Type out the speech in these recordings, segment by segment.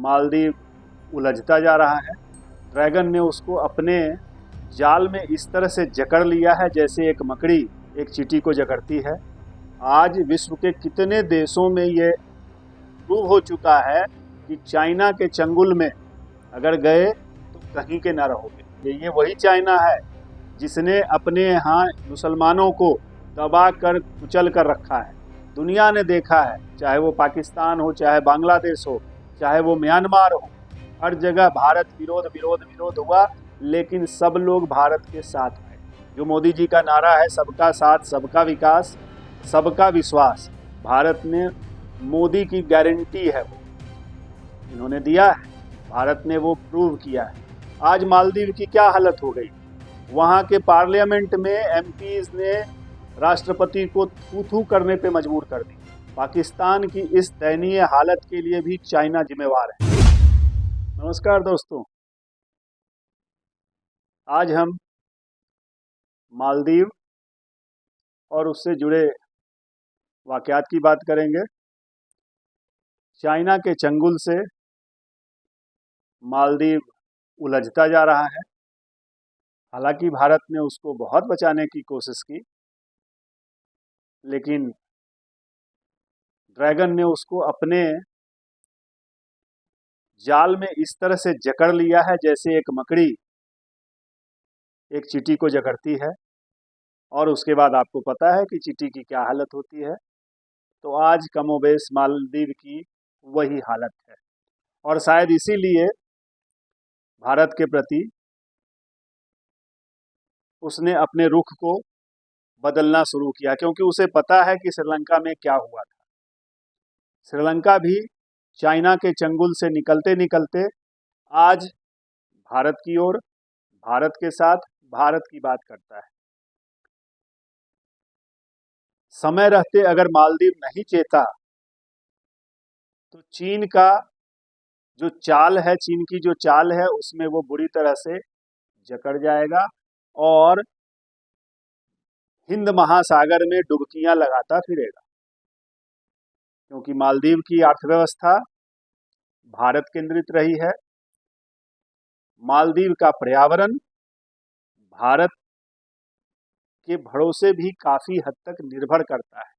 मालदीव उलझता जा रहा है। ड्रैगन ने उसको अपने जाल में इस तरह से जकड़ लिया है जैसे एक मकड़ी एक चींटी को जकड़ती है। आज विश्व के कितने देशों में ये प्रूव हो चुका है कि चाइना के चंगुल में अगर गए तो कहीं के ना रहोगे। ये वही चाइना है जिसने अपने यहाँ मुसलमानों को दबा कर कुचल कर रखा है। दुनिया ने देखा है, चाहे वो पाकिस्तान हो, चाहे बांग्लादेश हो, चाहे वो म्यांमार हो, हर जगह भारत विरोध विरोध विरोध हुआ, लेकिन सब लोग भारत के साथ आए। जो मोदी जी का नारा है, सबका साथ सबका विकास सबका विश्वास, भारत ने मोदी की गारंटी है, वो इन्होंने दिया है, भारत ने वो प्रूव किया है। आज मालदीव की क्या हालत हो गई, वहाँ के पार्लियामेंट में एमपीज ने राष्ट्रपति को थू-थू करने पे मजबूर कर दी। पाकिस्तान की इस दयनीय हालत के लिए भी चाइना जिम्मेवार है। नमस्कार दोस्तों, आज हम मालदीव और उससे जुड़े वाकयात की बात करेंगे। चाइना के चंगुल से मालदीव उलझता जा रहा है। हालांकि भारत ने उसको बहुत बचाने की कोशिश की, लेकिन ड्रैगन ने उसको अपने जाल में इस तरह से जकड़ लिया है जैसे एक मकड़ी एक चींटी को जकड़ती है। और उसके बाद आपको पता है कि चींटी की क्या हालत होती है। तो आज कमोबेश मालदीव की वही हालत है, और शायद इसीलिए भारत के प्रति उसने अपने रुख को बदलना शुरू किया, क्योंकि उसे पता है कि श्रीलंका में क्या हुआ था। श्रीलंका भी चाइना के चंगुल से निकलते निकलते आज भारत की ओर, भारत के साथ भारत की बात करता है। समय रहते अगर मालदीव नहीं चेता तो चीन का जो चाल है, चीन की जो चाल है, उसमें वो बुरी तरह से जकड़ जाएगा और हिंद महासागर में डुबकियां लगाता फिरेगा। क्योंकि मालदीव की अर्थव्यवस्था भारत केंद्रित रही है, मालदीव का पर्यावरण भारत के भरोसे भी काफी हद तक निर्भर करता है।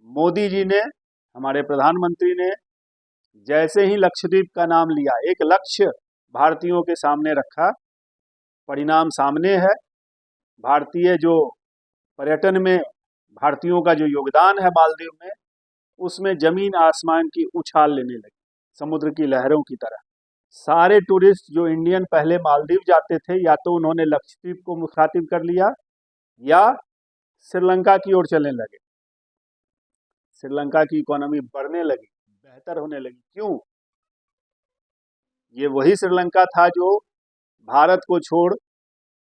मोदी जी ने, हमारे प्रधानमंत्री ने जैसे ही लक्षद्वीप का नाम लिया, एक लक्ष्य भारतीयों के सामने रखा, परिणाम सामने है। भारतीय जो पर्यटन में भारतीयों का जो योगदान है मालदीव में, उसमें जमीन आसमान की उछाल लेने लगी, समुद्र की लहरों की तरह। सारे टूरिस्ट जो इंडियन पहले मालदीव जाते थे, या तो उन्होंने लक्षद्वीप को मुखातिब कर लिया या श्रीलंका की ओर चलने लगे। श्रीलंका की इकोनॉमी बढ़ने लगी, बेहतर होने लगी। क्यों? ये वही श्रीलंका था जो भारत को छोड़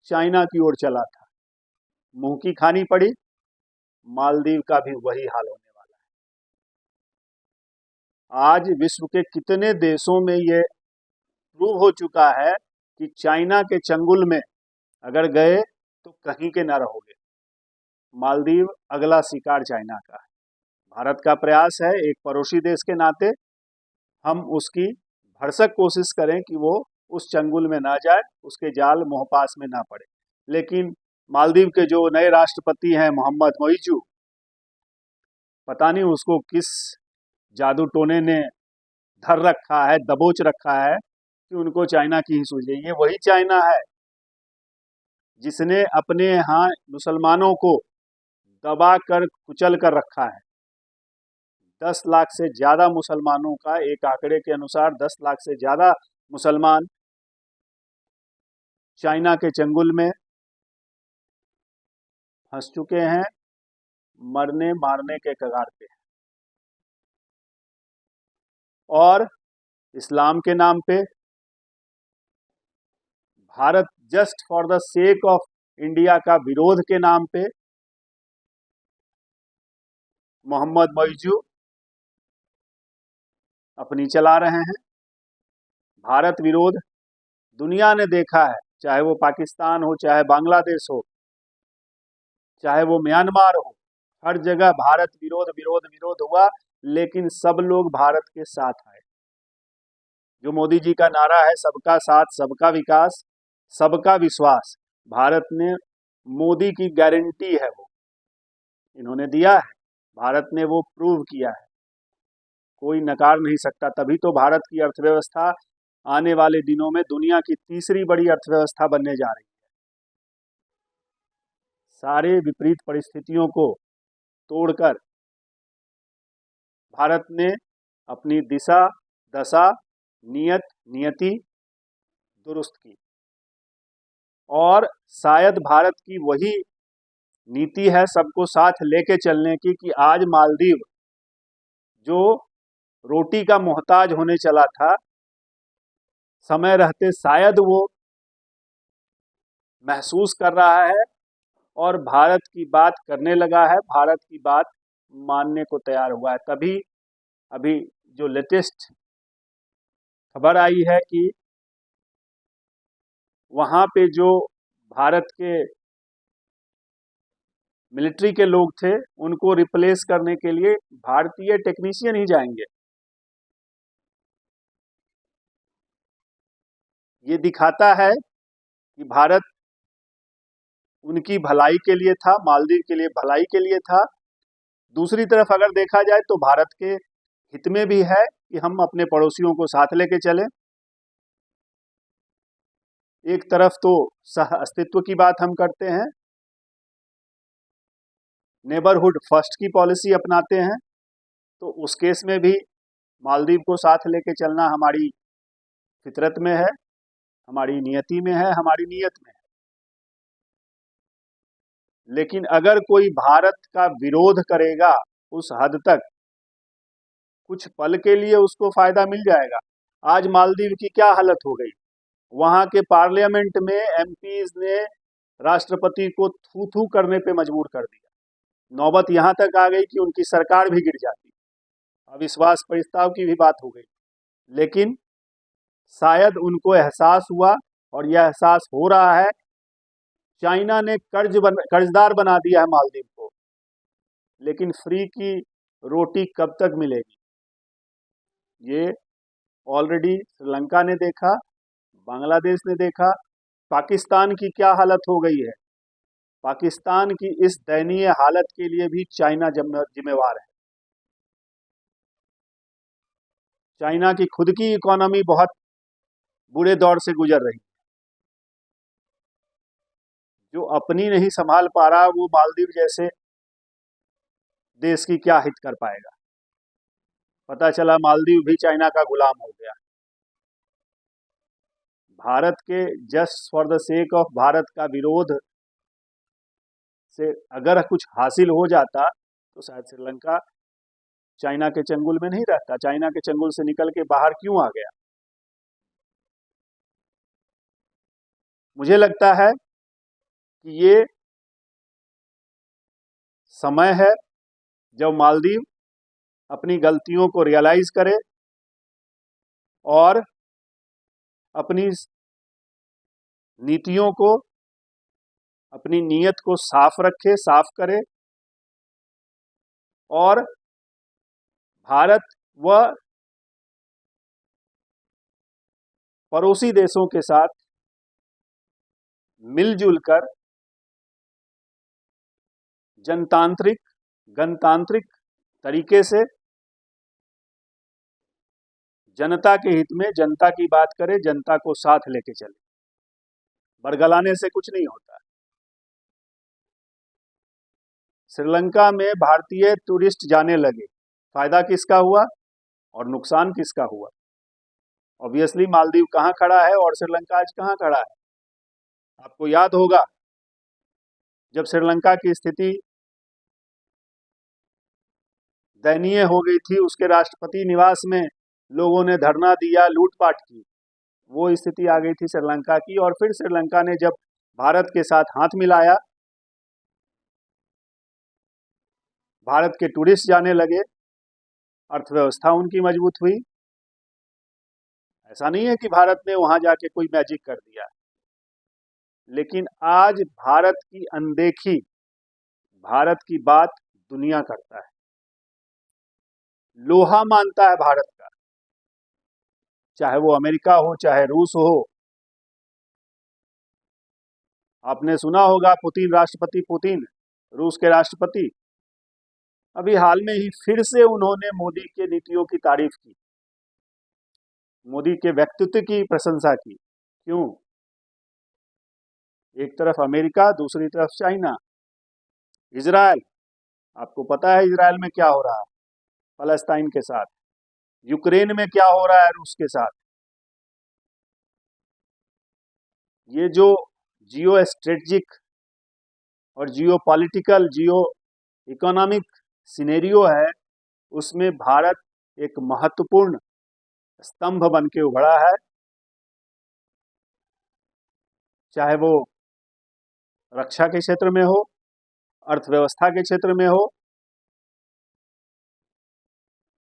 चाइना की ओर चला था। मुंह की खानी पड़ी। मालदीव का भी वही हाल होने वाला है। आज विश्व के कितने देशों में ये प्रूव हो चुका है कि चाइना के चंगुल में अगर गए तो कहीं के ना रहोगे। मालदीव अगला शिकार चाइना का है। भारत का प्रयास है, एक पड़ोसी देश के नाते हम उसकी भरसक कोशिश करें कि वो उस चंगुल में ना जाए, उसके जाल मोहपास में ना पड़े। लेकिन मालदीव के जो नए राष्ट्रपति हैं, मोहम्मद मोइजू, पता नहीं उसको किस जादू टोने ने धर रखा है, दबोच रखा है कि उनको चाइना की ही सूझ गई। ये वही चाइना है जिसने अपने यहाँ मुसलमानों को दबा कर कुचल कर रखा है। 10 लाख से ज़्यादा मुसलमानों का, एक आंकड़े के अनुसार 10 लाख से ज़्यादा मुसलमान चाइना के चंगुल में फंस चुके हैं, मरने मारने के कगार पे हैं। और इस्लाम के नाम पे Bharat just for the sake of India का विरोध के नाम पे मोहम्मद मोइजू अपनी चला रहे हैं। भारत विरोध दुनिया ने देखा है, चाहे वो पाकिस्तान हो, चाहे बांग्लादेश हो, चाहे वो म्यांमार हो, हर जगह भारत विरोध विरोध विरोध हुआ, लेकिन सब लोग भारत के साथ आए। जो मोदी जी का नारा है, सबका साथ सबका विकास सबका विश्वास, भारत ने मोदी की गारंटी है, वो इन्होंने दिया है, भारत ने वो प्रूव किया है, कोई नकार नहीं सकता। तभी तो भारत की अर्थव्यवस्था आने वाले दिनों में दुनिया की तीसरी बड़ी अर्थव्यवस्था बनने जा रही है। सारे विपरीत परिस्थितियों को तोड़कर भारत ने अपनी दिशा दशा नियति दुरुस्त की, और शायद भारत की वही नीति है सबको साथ लेके चलने की कि आज मालदीव जो रोटी का मोहताज होने चला था, समय रहते शायद वो महसूस कर रहा है और भारत की बात करने लगा है, भारत की बात मानने को तैयार हुआ है। तभी अभी जो लेटेस्ट खबर आई है कि वहाँ पे जो भारत के मिलिट्री के लोग थे, उनको रिप्लेस करने के लिए भारतीय टेक्नीशियन ही जाएंगे। ये दिखाता है कि भारत उनकी भलाई के लिए था, मालदीव के लिए भलाई के लिए था। दूसरी तरफ अगर देखा जाए तो भारत के हित में भी है कि हम अपने पड़ोसियों को साथ लेके चलें। एक तरफ तो सह अस्तित्व की बात हम करते हैं, नेबरहुड फर्स्ट की पॉलिसी अपनाते हैं, तो उस केस में भी मालदीव को साथ लेके चलना हमारी फितरत में है, हमारी नियति में है, हमारी नीयत में है। लेकिन अगर कोई भारत का विरोध करेगा उस हद तक, कुछ पल के लिए उसको फायदा मिल जाएगा। आज मालदीव की क्या हालत हो गई, वहां के पार्लियामेंट में एमपीज ने राष्ट्रपति को थू थू करने पे मजबूर कर दिया। नौबत यहां तक आ गई कि उनकी सरकार भी गिर जाती, अविश्वास प्रस्ताव की भी बात हो गई। लेकिन शायद उनको एहसास हुआ, और यह एहसास हो रहा है, चाइना ने कर्जदार बना दिया है मालदीव को, लेकिन फ्री की रोटी कब तक मिलेगी, ये ऑलरेडी श्रीलंका ने देखा, बांग्लादेश ने देखा। पाकिस्तान की क्या हालत हो गई है, पाकिस्तान की इस दयनीय हालत के लिए भी चाइना जिम्मेवार है। चाइना की खुद की इकोनॉमी बहुत बुरे दौर से गुजर रही है, जो अपनी नहीं संभाल पा रहा वो मालदीव जैसे देश की क्या हित कर पाएगा। पता चला मालदीव भी चाइना का गुलाम हो गया। भारत के just for the sake of Bharat का विरोध से अगर कुछ हासिल हो जाता तो शायद श्रीलंका चाइना के चंगुल में नहीं रहता, चाइना के चंगुल से निकल के बाहर क्यों आ गया। मुझे लगता है कि ये समय है जब मालदीव अपनी गलतियों को रियलाइज करे और अपनी नीतियों को, अपनी नीयत को साफ रखे, साफ करे, और भारत व पड़ोसी देशों के साथ मिलजुल कर जनतांत्रिक गणतांत्रिक तरीके से जनता के हित में जनता की बात करे, जनता को साथ लेके चले। बरगलाने से कुछ नहीं होता। श्रीलंका में भारतीय टूरिस्ट जाने लगे, फायदा किसका हुआ और नुकसान किसका हुआ? ऑब्वियसली मालदीव कहाँ खड़ा है और श्रीलंका आज कहाँ खड़ा है। आपको याद होगा जब श्रीलंका की स्थिति दयनीय हो गई थी, उसके राष्ट्रपति निवास में लोगों ने धरना दिया, लूटपाट की, वो स्थिति आ गई थी श्रीलंका की। और फिर श्रीलंका ने जब भारत के साथ हाथ मिलाया, भारत के टूरिस्ट जाने लगे, अर्थव्यवस्था उनकी मजबूत हुई। ऐसा नहीं है कि भारत ने वहां जाके कोई मैजिक कर दिया, लेकिन आज भारत की अनदेखी, भारत की बात दुनिया करता है, लोहा मानता है भारत का। चाहे वो अमेरिका हो चाहे रूस हो। आपने सुना होगा पुतिन, राष्ट्रपति पुतिन, रूस के राष्ट्रपति, अभी हाल में ही फिर से उन्होंने मोदी के नीतियों की तारीफ की, मोदी के व्यक्तित्व की प्रशंसा की। क्यों? एक तरफ अमेरिका, दूसरी तरफ चाइना, इजराइल। आपको पता है इजराइल में क्या हो रहा है फलस्तीन के साथ, यूक्रेन में क्या हो रहा है रूस के साथ। ये जो जियो स्ट्रेटजिक और जियो पॉलिटिकल, जियो इकोनॉमिक सिनेरियो है, उसमें भारत एक महत्वपूर्ण स्तंभ बन के उभरा है। चाहे वो रक्षा के क्षेत्र में हो, अर्थव्यवस्था के क्षेत्र में हो,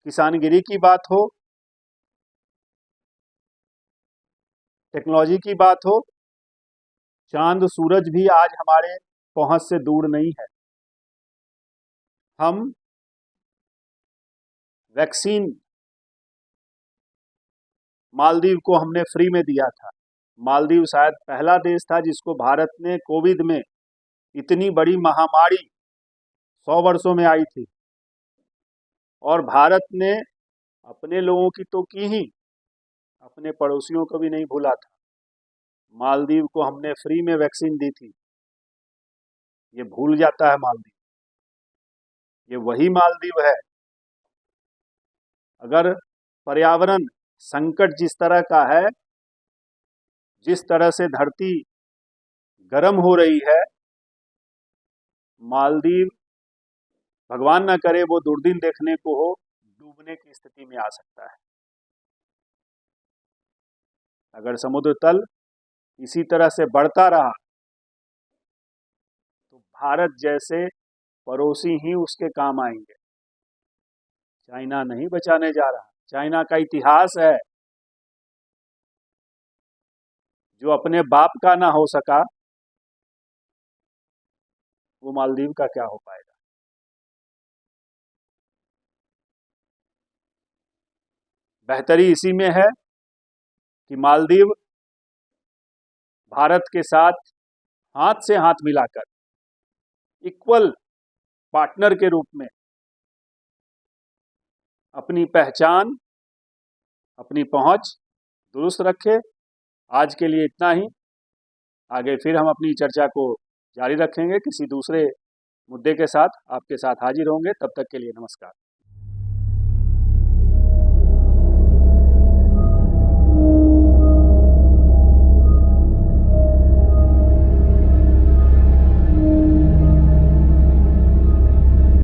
किसानगिरी की बात हो, टेक्नोलॉजी की बात हो, चांद सूरज भी आज हमारे पहुंच से दूर नहीं है। हम वैक्सीन मालदीव को हमने फ्री में दिया था। मालदीव शायद पहला देश था जिसको भारत ने कोविड में, इतनी बड़ी महामारी 100 वर्षों में आई थी, और भारत ने अपने लोगों की तो की ही, अपने पड़ोसियों को भी नहीं भूला था। मालदीव को हमने फ्री में वैक्सीन दी थी। ये भूल जाता है मालदीव। ये वही मालदीव है। अगर पर्यावरण संकट जिस तरह का है, जिस तरह से धरती गर्म हो रही है, मालदीव, भगवान ना करे वो दुर्दिन देखने को हो, डूबने की स्थिति में आ सकता है। अगर समुद्र तल इसी तरह से बढ़ता रहा तो भारत जैसे पड़ोसी ही उसके काम आएंगे। चाइना नहीं बचाने जा रहा। चाइना का इतिहास है, जो अपने बाप का ना हो सका, वो मालदीव का क्या हो पाएगा। बेहतरी इसी में है कि मालदीव भारत के साथ हाथ से हाथ मिलाकर इक्वल पार्टनर के रूप में अपनी पहचान, अपनी पहुंच दुरुस्त रखे। आज के लिए इतना ही। आगे फिर हम अपनी चर्चा को जारी रखेंगे, किसी दूसरे मुद्दे के साथ आपके साथ हाजिर होंगे। तब तक के लिए नमस्कार।